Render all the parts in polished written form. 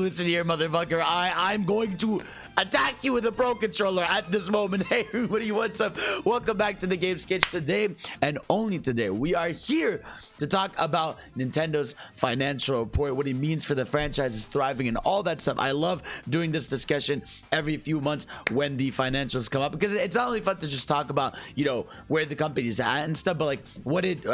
listen here, motherfucker. I'm going to attack you with a pro controller at this moment. Hey everybody, what's up? Welcome back to the Game Sketch. Today and only today we are here to talk about Nintendo's financial report, what it means for the franchises thriving and all that stuff. I love doing this discussion every few months when the financials come up, because it's not only fun to just talk about, you know, where the company's at and stuff, but like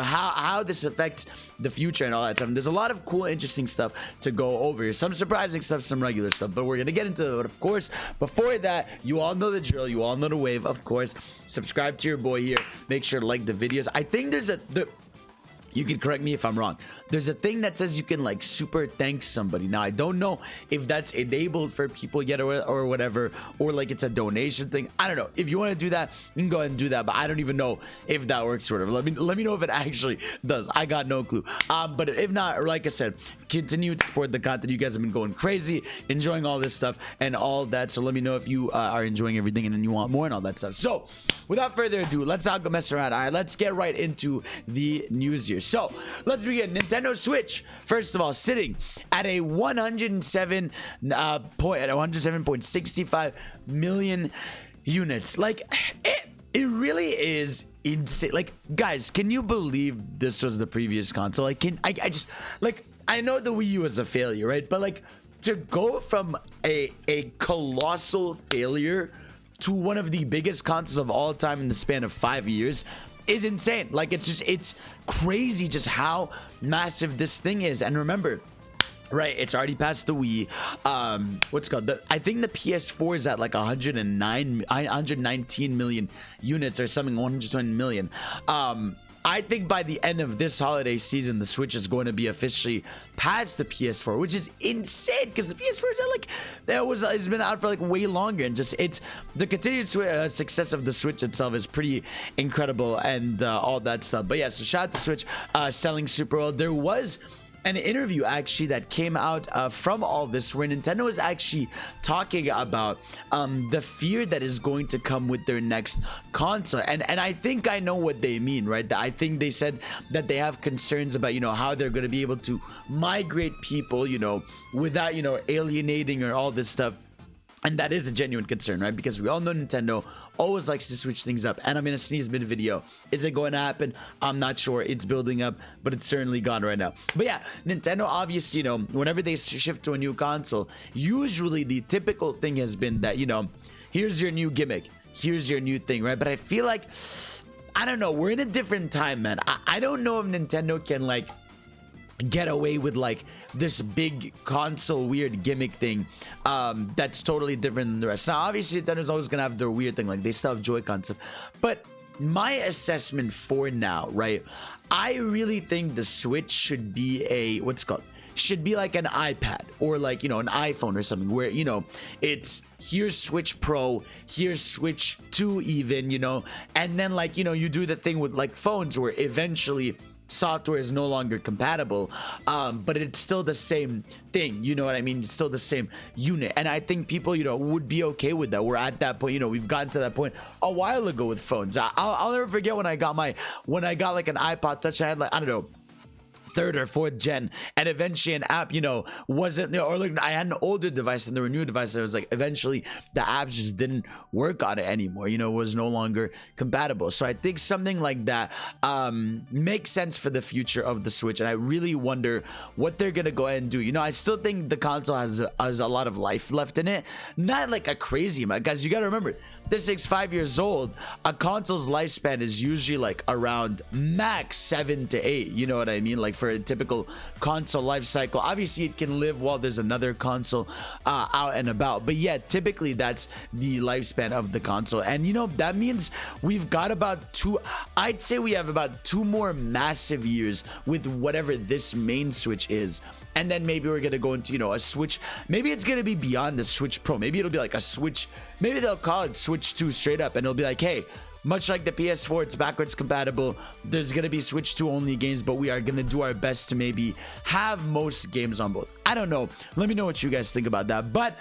how this affects the future and all that stuff. And there's a lot of cool, interesting stuff to go over here. Some surprising stuff, some regular stuff, but we're gonna get into it. But of course, before that, you all know the drill, you all know the wave. Of course, subscribe to your boy here, make sure to like the videos. I think there's you can correct me if I'm wrong. There's a thing that says you can like super thank somebody. Now, I don't know if that's enabled for people yet or whatever, or like it's a donation thing. I don't know. If you want to do that, you can go ahead and do that, but I don't even know if that works or whatever. Let me know if it actually does. I got no clue. But if not, like I said, continue to support the content. You guys have been going crazy, enjoying all this stuff and all that. So let me know if you are enjoying everything and then you want more and all that stuff. So without further ado, let's not go mess around. All right, let's get right into the news here. So let's begin. Nintendo Switch, first of all, sitting at a 107.65 million units. Like it really is insane. Like, guys, can you believe this was the previous console? Like, I just like, I know the Wii U was a failure, right? But like, to go from a colossal failure to one of the biggest consoles of all time in the span of 5 years is insane. Like, it's crazy just how massive this thing is. And remember, right, it's already past the Wii. What's it called? I think the PS4 is at like 119 million units or something, 120 million. I think by the end of this holiday season, the Switch is going to be officially past the PS4, which is insane because the PS4 is like it's been out for like way longer, and just it's the continued success of the Switch itself is pretty incredible and all that stuff. But yeah, so shout out to Switch selling super well. There was an interview actually that came out from all this where Nintendo is actually talking about the fear that is going to come with their next console, and I think I know what they mean, right? I think they said that they have concerns about, you know, how they're going to be able to migrate people, you know, without, you know, alienating or all this stuff. And that is a genuine concern, right? Because we all know Nintendo always likes to switch things up. And I'm going to sneeze mid-video. Is it going to happen? I'm not sure. It's building up, but it's certainly gone right now. But yeah, Nintendo obviously, you know, whenever they shift to a new console, usually the typical thing has been that, you know, here's your new gimmick. Here's your new thing, right? But I feel like, I don't know. We're in a different time, man. I don't know if Nintendo can, like, get away with like this big console weird gimmick thing that's totally different than the rest. Now obviously Nintendo's always gonna have their weird thing, like they still have Joy-Con stuff, but my assessment for now, right, I really think the Switch should be a should be like an iPad or like, you know, an iPhone or something where, you know, it's here's Switch Pro, here's Switch 2 even, you know, and then like, you know, you do the thing with like phones where eventually software is no longer compatible, but it's still the same thing, you know what I mean? It's still the same unit, and I think people, you know, would be okay with that. We're at that point, you know, we've gotten to that point a while ago with phones. I'll never forget when I got like an iPod Touch. I had like, I don't know, third or fourth gen, and eventually an app, you know, wasn't, you know, or like I had an older device and there were new devices. It was like eventually the apps just didn't work on it anymore, you know, it was no longer compatible. So I think something like that makes sense for the future of the Switch, and I really wonder what they're gonna go ahead and do. You know, I still think the console has a lot of life left in it, not like a crazy amount, guys. You gotta remember, this thing's 5 years old. A console's lifespan is usually like around max 7 to 8, you know what I mean? Like for a typical console life cycle. Obviously it can live while there's another console out and about, but yeah, typically that's the lifespan of the console. And you know, that means we've got about I'd say we have about 2 more massive years with whatever this main Switch is, and then maybe we're gonna go into, you know, a Switch. Maybe it's gonna be beyond the Switch Pro. Maybe it'll be like a Switch, maybe they'll call it Switch 2 straight up, and it'll be like, hey, much like the PS4, it's backwards compatible. There's gonna be Switch 2 only games, but we are gonna do our best to maybe have most games on both. I don't know. Let me know what you guys think about that. But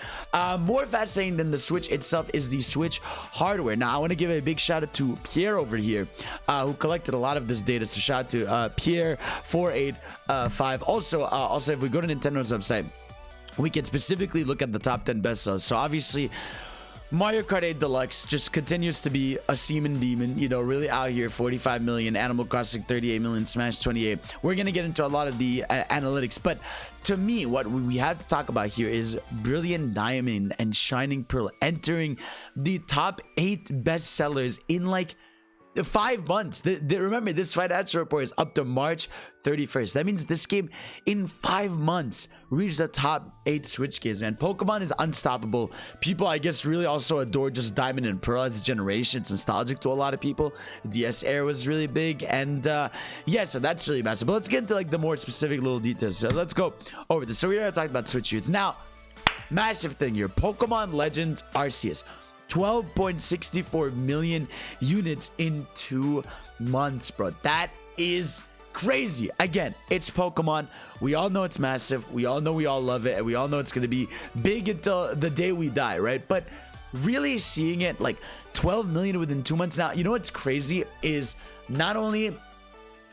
more fascinating than the Switch itself is the Switch hardware. Now, I want to give a big shout out to Pierre over here, who collected a lot of this data. So shout out to Pierre485. Also, if we go to Nintendo's website, we can specifically look at the top 10 bestsellers. So obviously Mario Kart 8 Deluxe just continues to be a seeming demon, you know, really out here. 45 million, Animal Crossing 38 million, Smash 28. We're gonna get into a lot of the analytics, but to me, what we have to talk about here is Brilliant Diamond and Shining Pearl entering the top 8 bestsellers in like 5 months. Remember, this financial report is up to March 31st. That means this game in 5 months reached the top 8 Switch games, man. Pokemon is unstoppable. People, I guess, really also adore just Diamond and Pearl as a generation. It's nostalgic to a lot of people. DS era was really big, and yeah, so that's really massive. But let's get into like the more specific little details. So let's go over this. So we already talked about Switch units. Now, massive thing here, Pokemon Legends Arceus. 12.64 million units in 2 months, bro. That is crazy. Again, it's Pokemon. We all know it's massive. We all know we all love it. And we all know it's going to be big until the day we die, right? But really seeing it like 12 million within 2 months. Now, you know what's crazy is not only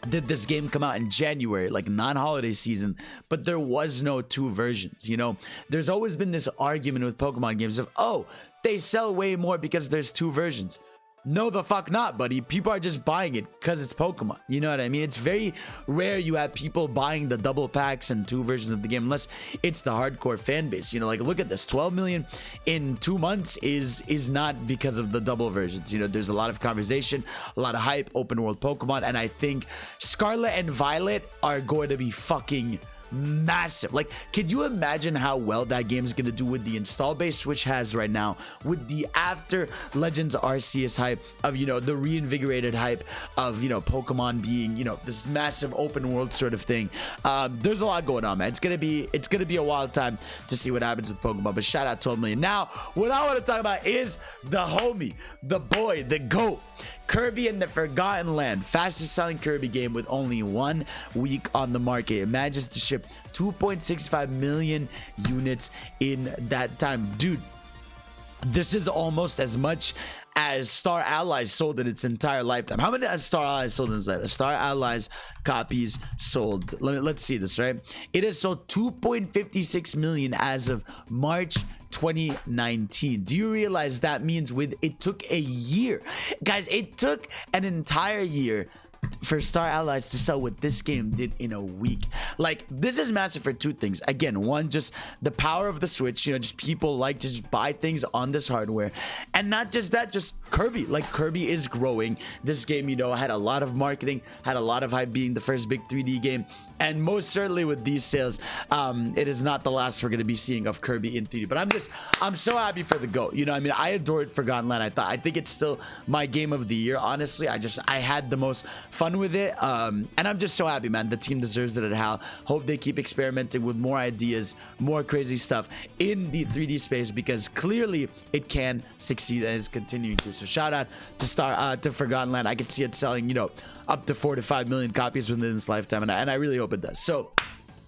did this game come out in January, like non-holiday season, but there was no 2 versions. You know, there's always been this argument with Pokemon games of, oh, they sell way more because there's 2 versions. No, the fuck not, buddy. People are just buying it because it's Pokemon. You know what I mean? It's very rare you have people buying the double packs and 2 versions of the game, unless it's the hardcore fan base. You know, like look at this, 12 million in 2 months is not because of the double versions. You know, there's a lot of conversation, a lot of hype, open world Pokemon, and I think Scarlet and Violet are going to be fucking massive. Like, could you imagine how well that game is going to do with the install base Switch has right now, with the after Legends Arceus hype of, you know, the reinvigorated hype of, you know, Pokemon being, you know, this massive open world sort of thing. There's a lot going on, man. It's gonna be a wild time to see what happens with Pokemon. But shout out 12 million. Now, what I want to talk about is the homie, the boy, the GOAT, Kirby and the Forgotten Land, fastest selling Kirby game with only 1 week on the market. It manages to ship 2.65 million units in that time. Dude, this is almost as much as Star Allies sold in its entire lifetime. How many has Star Allies sold in its lifetime? Star Allies copies sold. Let's see this, right? It has sold 2.56 million as of March 2019. Do you realize that means it took a year? Guys, it took an entire year for Star Allies to sell what this game did in a week. Like, this is massive for 2 things. Again, one, just the power of the Switch. You know, just people like to just buy things on this hardware. And not just that, just Kirby. Like, Kirby is growing. This game, you know, had a lot of marketing, had a lot of hype, being the first big 3D game. And most certainly with these sales, it is not the last we're going to be seeing of Kirby in 3D. But I'm so happy for the GOAT. You know, I mean, I adored Forgotten Land. I think it's still my game of the year, honestly. I had the most fun with it, and I'm just so happy, man. The team deserves it at HAL. Hope they keep experimenting with more ideas, more crazy stuff in the 3D space, because clearly it can succeed and is continuing to. So shout out to Forgotten Land. I could see it selling, you know, up to 4 to 5 million copies within this lifetime, and I really hope it does. So,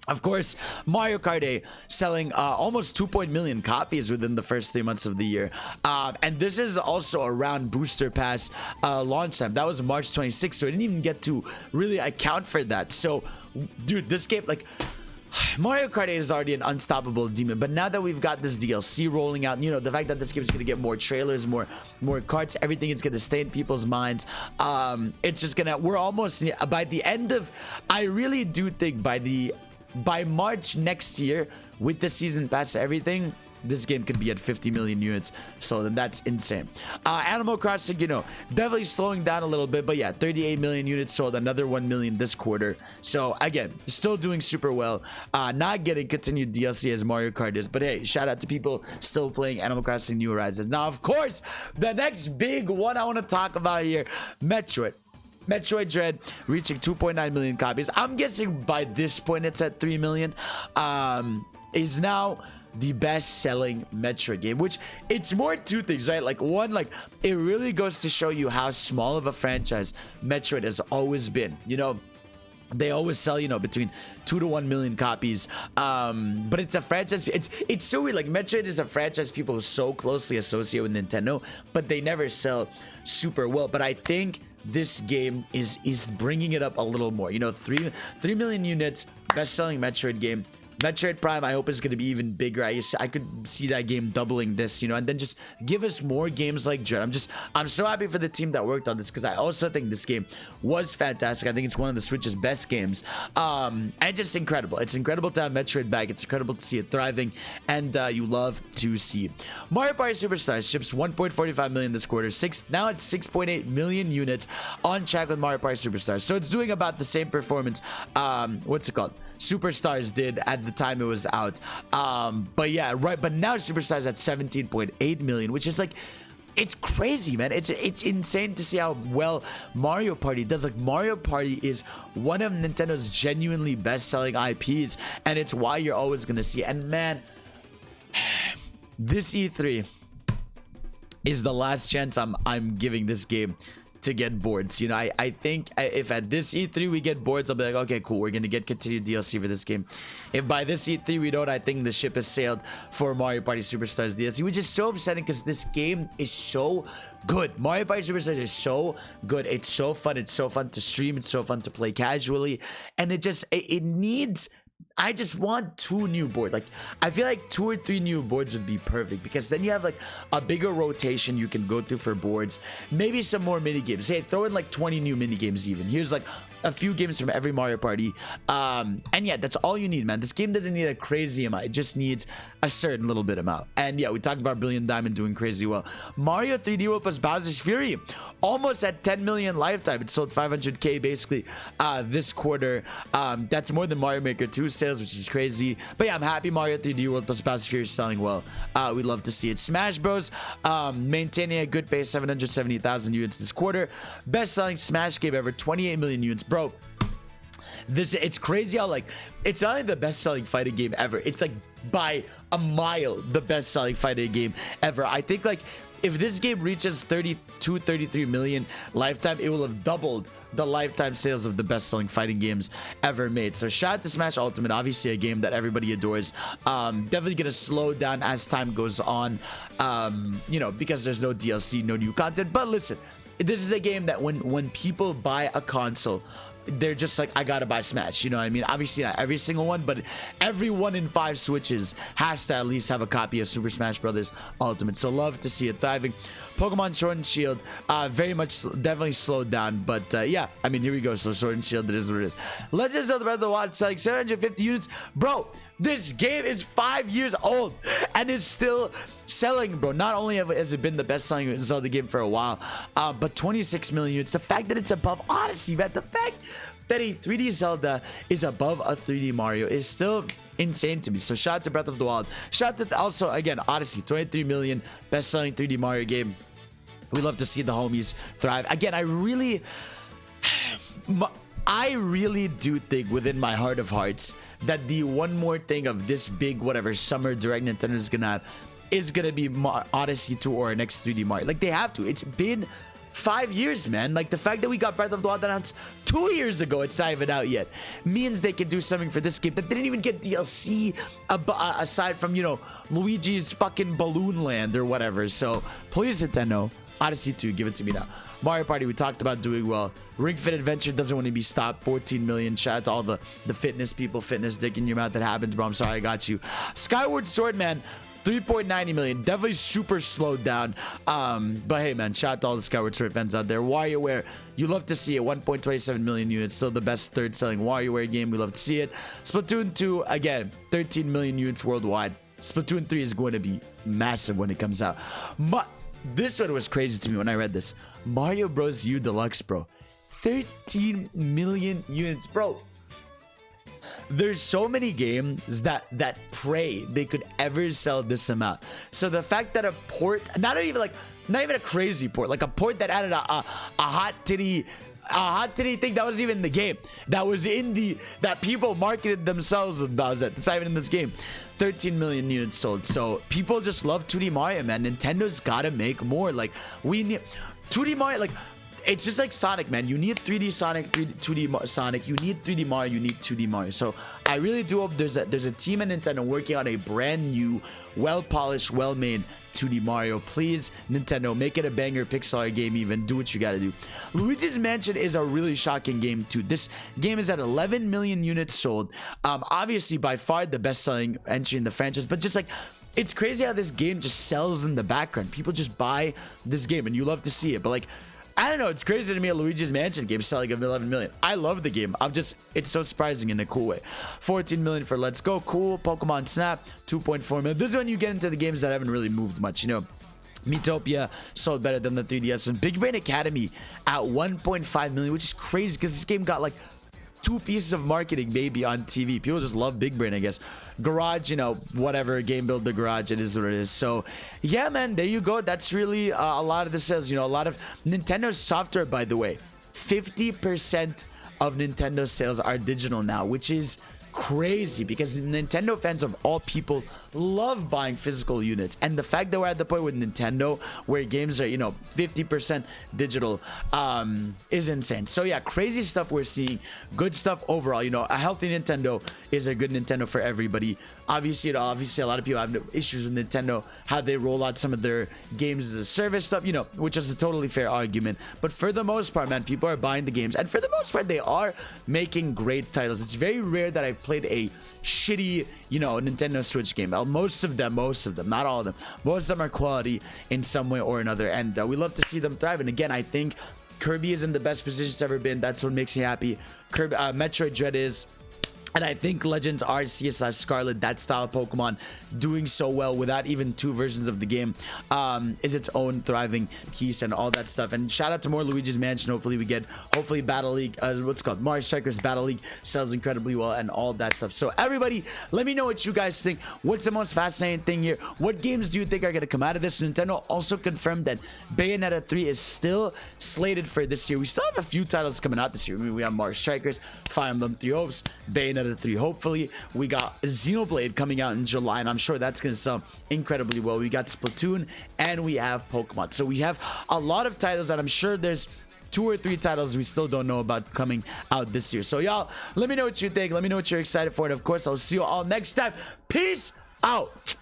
of course, Mario Kart 8 selling almost 2 million copies within the first 3 months of the year. And this is also around Booster Pass launch time. That was March 26th, so I didn't even get to really account for that. So, dude, this game, like, Mario Kart 8 is already an unstoppable demon, but now that we've got this DLC rolling out, you know, the fact that this game is going to get more trailers, more carts, everything is going to stay in people's minds. It's just gonna, we're almost by the end of, I really do think by March next year, with the season pass, everything, this game could be at 50 million units. So then that's insane. Animal Crossing, you know, definitely slowing down a little bit, but yeah, 38 million units sold, another 1 million this quarter. So again, still doing super well. Not getting continued DLC as Mario Kart is, but hey, shout out to people still playing Animal Crossing New Horizons. Now, of course, the next big one I want to talk about here, Metroid Dread reaching 2.9 million copies. I'm guessing by this point it's at 3 million. Is now the best-selling Metroid game, which it's more 2 things, right? Like, one, like, it really goes to show you how small of a franchise Metroid has always been. You know, they always sell, you know, between 2 to 1 million copies. But it's a franchise. It's so weird. Like, Metroid is a franchise people so closely associate with Nintendo, but they never sell super well. But I think this game is bringing it up a little more. You know, 3 million units, best-selling Metroid game. Metroid Prime, I hope is going to be even bigger. I could see that game doubling this, you know, and then just give us more games like Dread. I'm so happy for the team that worked on this, because I also think this game was fantastic. I think it's one of the Switch's best games, and just incredible. It's incredible to have Metroid back. It's incredible to see it thriving, and you love to see it. Mario Party Superstars ships 1.45 million this quarter. Now it's 6.8 million units, on track with Mario Party Superstars. So it's doing about the same performance, what's it called, Superstars did at the time it was out. But yeah, right, but now Superstars at 17.8 million, which is like, it's crazy, man. It's insane to see how well Mario Party does. Like, Mario Party is one of Nintendo's genuinely best-selling IPs, and it's why you're always gonna see it. And man, this E3 is the last chance I'm giving this game to get boards. You know, I think if at this E3 we get boards, I'll be like, okay, cool, we're gonna get continued DLC for this game. If by this E3 we don't, I think the ship has sailed for Mario Party Superstars DLC, which is so upsetting because this game is so good. Mario Party Superstars is so good. It's so fun. It's so fun to stream. It's so fun to play casually, and it needs, I just want 2 new boards. Like, I feel like 2 or 3 new boards would be perfect, because then you have like a bigger rotation you can go through for boards. Maybe some more mini games. Hey, throw in like 20 new mini games even. Here's like a few games from every Mario Party. And yeah, that's all you need, man. This game doesn't need a crazy amount. It just needs a certain little bit amount. And yeah, we talked about Brilliant Diamond doing crazy well. Mario 3D World plus Bowser's Fury, almost at 10 million lifetime. It sold 500k basically this quarter. That's more than Mario Maker 2 sales, which is crazy. But yeah, I'm happy Mario 3D World plus Bowser's Fury is selling well. We'd love to see it. Smash Bros, maintaining a good pace, 770,000 units this quarter. Best selling Smash game ever, 28 million units. Bro, it's crazy how, like, it's not only the best selling fighting game ever, it's like by a mile the best selling fighting game ever. I think like if this game reaches 33 million lifetime, it will have doubled the lifetime sales of the best-selling fighting games ever made. So shout out to Smash Ultimate, obviously a game that everybody adores. Definitely gonna slow down as time goes on, you know, because there's no DLC, no new content. But listen, this is a game that when people buy a console, they're just like, I gotta buy Smash, you know what I mean? Obviously not every single one, but every 1 in 5 Switches has to at least have a copy of Super Smash Bros. Ultimate. So love to see it thriving. Pokemon Sword and Shield, very much definitely slowed down, but yeah, I mean, here we go. So Sword and Shield, it is what it is. Legends of Zelda Breath of the Wild selling 750 units. Bro, this game is 5 years old and is still selling, bro. Not only has it been the best selling Zelda game for a while, but 26 million units. The fact that it's above Odyssey, man, the fact that a 3D Zelda is above a 3D Mario is still insane to me. So shout out to Breath of the Wild. Shout out to also, again, Odyssey, 23 million best selling 3D Mario game. We love to see the homies thrive. Again, I really do think within my heart of hearts that the one more thing of this big whatever summer direct Nintendo is gonna have is gonna be Odyssey 2 or next 3D Mario. Like, they have to. It's been 5 years, man. Like, the fact that we got Breath of the Wild announced 2 years ago, it's not even out yet, means they can do something for this game that didn't even get DLC aside from, you know, Luigi's fucking Balloon Land or whatever. So please, Nintendo, Odyssey 2, give it to me now. Mario Party, we talked about doing well. Ring Fit Adventure doesn't want to be stopped. 14 million. Shout out to all the fitness people. Fitness dick in your mouth. That happens, bro. I'm sorry, I got you. Skyward Sword, man, 3.90 million. Definitely super slowed down. But hey, man, shout out to all the Skyward Sword fans out there. WarioWare, you love to see it. 1.27 million units. Still the best third selling WarioWare game. We love to see it. Splatoon 2, again, 13 million units worldwide. Splatoon 3 is going to be massive when it comes out. But this one was crazy to me when I read this. Mario Bros. U Deluxe, bro. 13 million units, bro. There's so many games that pray they could ever sell this amount. So the fact that a port, not even a crazy port, like a port that added a hot titty thing that wasn't even in the game, that was in that people marketed themselves with Bowser. It's not even in this game. 13 million units sold. So people just love 2D Mario, man. Nintendo's gotta make more. Like, we need 2D Mario. Like, it's just like Sonic, man. You need 3D Sonic, 2D Sonic. You need 3D Mario. You need 2D Mario. So I really do hope there's a team at Nintendo working on a brand new, well-polished, well-made 2D Mario. Please, Nintendo, make it a banger pixel art game. Even do what you gotta do. Luigi's Mansion is a really shocking game too. This game is at 11 million units sold. Obviously, by far the best-selling entry in the franchise. But just like, it's crazy how this game just sells in the background. People just buy this game, and you love to see it. But like, I don't know, it's crazy to me a Luigi's Mansion game selling of 11 million. I love the game. It's so surprising in a cool way. 14 million for Let's Go, cool. Pokemon Snap, 2.4 million. This is when you get into the games that haven't really moved much, you know. Miitopia sold better than the 3DS one. Big Brain Academy at 1.5 million, which is crazy because this game got like 2 pieces of marketing maybe on TV. People just love Big Brain, I guess. Garage, you know, whatever, Game Builder Garage, it is what it is. So yeah, man, there you go. That's really a lot of the sales. You know, a lot of Nintendo's software, by the way, 50% of Nintendo sales are digital now, which is crazy because Nintendo fans of all people love buying physical units, and the fact that we're at the point with Nintendo where games are, you know, 50% digital is insane. So yeah, crazy stuff we're seeing. Good stuff overall. You know, a healthy Nintendo is a good Nintendo for everybody. Obviously, a lot of people have issues with Nintendo, how they roll out some of their games as a service stuff, you know, which is a totally fair argument. But for the most part, man, people are buying the games, and for the most part, they are making great titles. It's very rare that I've played a shitty, you know, Nintendo Switch game. Most of them, not all of them, most of them are quality in some way or another, and we love to see them thrive. And again, I think Kirby is in the best position it's ever been. That's what makes me happy. Kirby, Metroid Dread is. And I think Legends Arceus / Scarlet, that style of Pokemon, doing so well without even 2 versions of the game, is its own thriving piece and all that stuff. And shout out to more Luigi's Mansion. Hopefully Battle League, what's it called? Mario Strikers Battle League sells incredibly well and all that stuff. So everybody, let me know what you guys think. What's the most fascinating thing here? What games do you think are going to come out of this? Nintendo also confirmed that Bayonetta 3 is still slated for this year. We still have a few titles coming out this year. I mean, we have Mario Strikers, Fire Emblem Three Hopes, Bayonetta 3. Hopefully, we got Xenoblade coming out in July, and I'm sure that's going to sell incredibly well. We got Splatoon, and we have Pokemon. So we have a lot of titles, and I'm sure there's 2 or 3 titles we still don't know about coming out this year. So y'all, let me know what you think. Let me know what you're excited for, and of course, I'll see you all next time. Peace out.